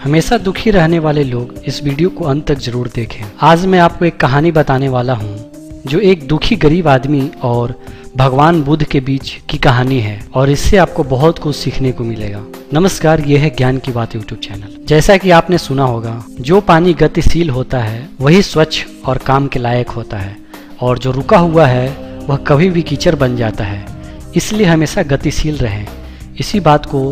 हमेशा दुखी रहने वाले लोग इस वीडियो को अंत तक जरूर देखें। आज मैं आपको एक कहानी बताने वाला हूँ जो एक दुखी गरीब आदमी और भगवान बुद्ध के बीच की कहानी है और इससे आपको बहुत कुछ सीखने को मिलेगा। नमस्कार, ये है ज्ञान की बात यूट्यूब चैनल। जैसा कि आपने सुना होगा, जो पानी गतिशील होता है वही स्वच्छ और काम के लायक होता है और जो रुका हुआ है वह कभी भी कीचड़ बन जाता है। इसलिए हमेशा गतिशील रहें। इसी बात को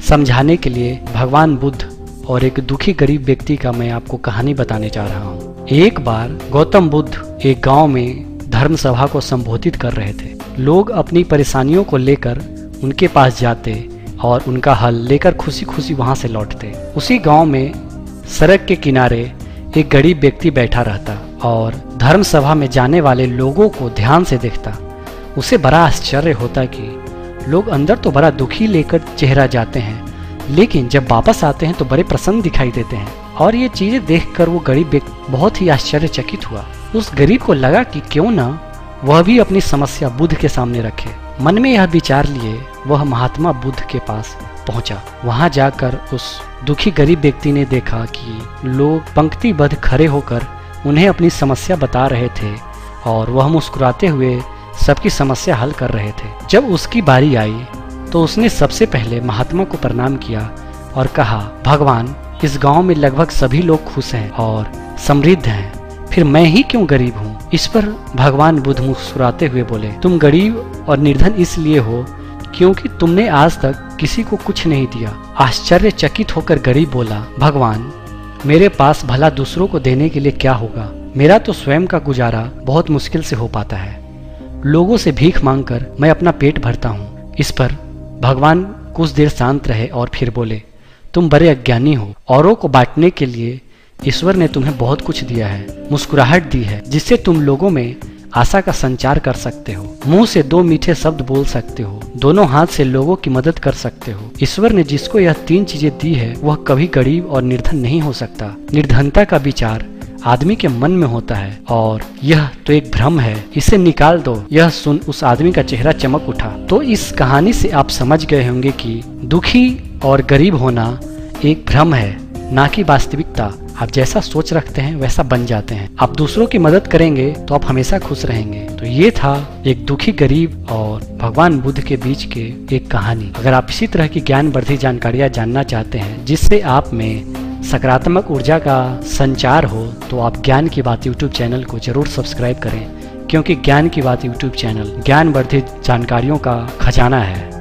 समझाने के लिए भगवान बुद्ध और एक दुखी गरीब व्यक्ति का मैं आपको कहानी बताने जा रहा हूँ। एक बार गौतम बुद्ध एक गांव में धर्म सभा को संबोधित कर रहे थे। लोग अपनी परेशानियों को लेकर उनके पास जाते और उनका हल लेकर खुशी खुशी वहां से लौटते। उसी गांव में सड़क के किनारे एक गरीब व्यक्ति बैठा रहता और धर्म सभा में जाने वाले लोगों को ध्यान से देखता। उसे बड़ा आश्चर्य होता कि लोग अंदर तो बड़ा दुखी लेकर चेहरा जाते हैं, लेकिन जब वापस आते हैं तो बड़े प्रसन्न दिखाई देते हैं। और ये चीजें देखकर वो गरीब व्यक्ति बहुत ही आश्चर्यचकित हुआ। उस गरीब को लगा कि क्यों ना वह भी अपनी समस्या बुद्ध के सामने रखे। मन में यह विचार लिए वह महात्मा बुद्ध के पास पहुंचा। वहां जाकर उस दुखी गरीब व्यक्ति ने देखा कि लोग पंक्तिबद्ध खड़े होकर उन्हें अपनी समस्या बता रहे थे और वह मुस्कुराते हुए सबकी समस्या हल कर रहे थे। जब उसकी बारी आई तो उसने सबसे पहले महात्मा को प्रणाम किया और कहा, भगवान, इस गांव में लगभग सभी लोग खुश हैं और समृद्ध हैं, फिर मैं ही क्यों गरीब हूँ। इस पर भगवान बुद्ध मुस्कुराते हुए बोले, तुम गरीब और निर्धन इसलिए हो क्योंकि तुमने आज तक किसी को कुछ नहीं दिया। आश्चर्यचकित होकर गरीब बोला, भगवान, मेरे पास भला दूसरों को देने के लिए क्या होगा। मेरा तो स्वयं का गुजारा बहुत मुश्किल से हो पाता है। लोगों से भीख मांगकर मैं अपना पेट भरता हूँ। इस पर भगवान कुछ देर शांत रहे और फिर बोले, तुम बड़े अज्ञानी हो। औरों को बांटने के लिए ईश्वर ने तुम्हें बहुत कुछ दिया है, मुस्कुराहट दी है जिससे तुम लोगों में आशा का संचार कर सकते हो, मुंह से दो मीठे शब्द बोल सकते हो, दोनों हाथ से लोगों की मदद कर सकते हो। ईश्वर ने जिसको यह तीन चीजें दी है वह कभी गरीब और निर्धन नहीं हो सकता। निर्धनता का विचार आदमी के मन में होता है और यह तो एक भ्रम है, इसे निकाल दो। यह सुन उस आदमी का चेहरा चमक उठा। तो इस कहानी से आप समझ गए होंगे कि दुखी और गरीब होना एक भ्रम है, ना कि वास्तविकता। आप जैसा सोच रखते हैं वैसा बन जाते हैं। आप दूसरों की मदद करेंगे तो आप हमेशा खुश रहेंगे। तो ये था एक दुखी गरीब और भगवान बुद्ध के बीच के एक कहानी। अगर आप इसी तरह की ज्ञानवर्धक जानकारियां जानना चाहते हैं जिससे आप में सकारात्मक ऊर्जा का संचार हो, तो आप ज्ञान की बात यूट्यूब चैनल को जरूर सब्सक्राइब करें, क्योंकि ज्ञान की बात यूट्यूब चैनल ज्ञानवर्धक जानकारियों का खजाना है।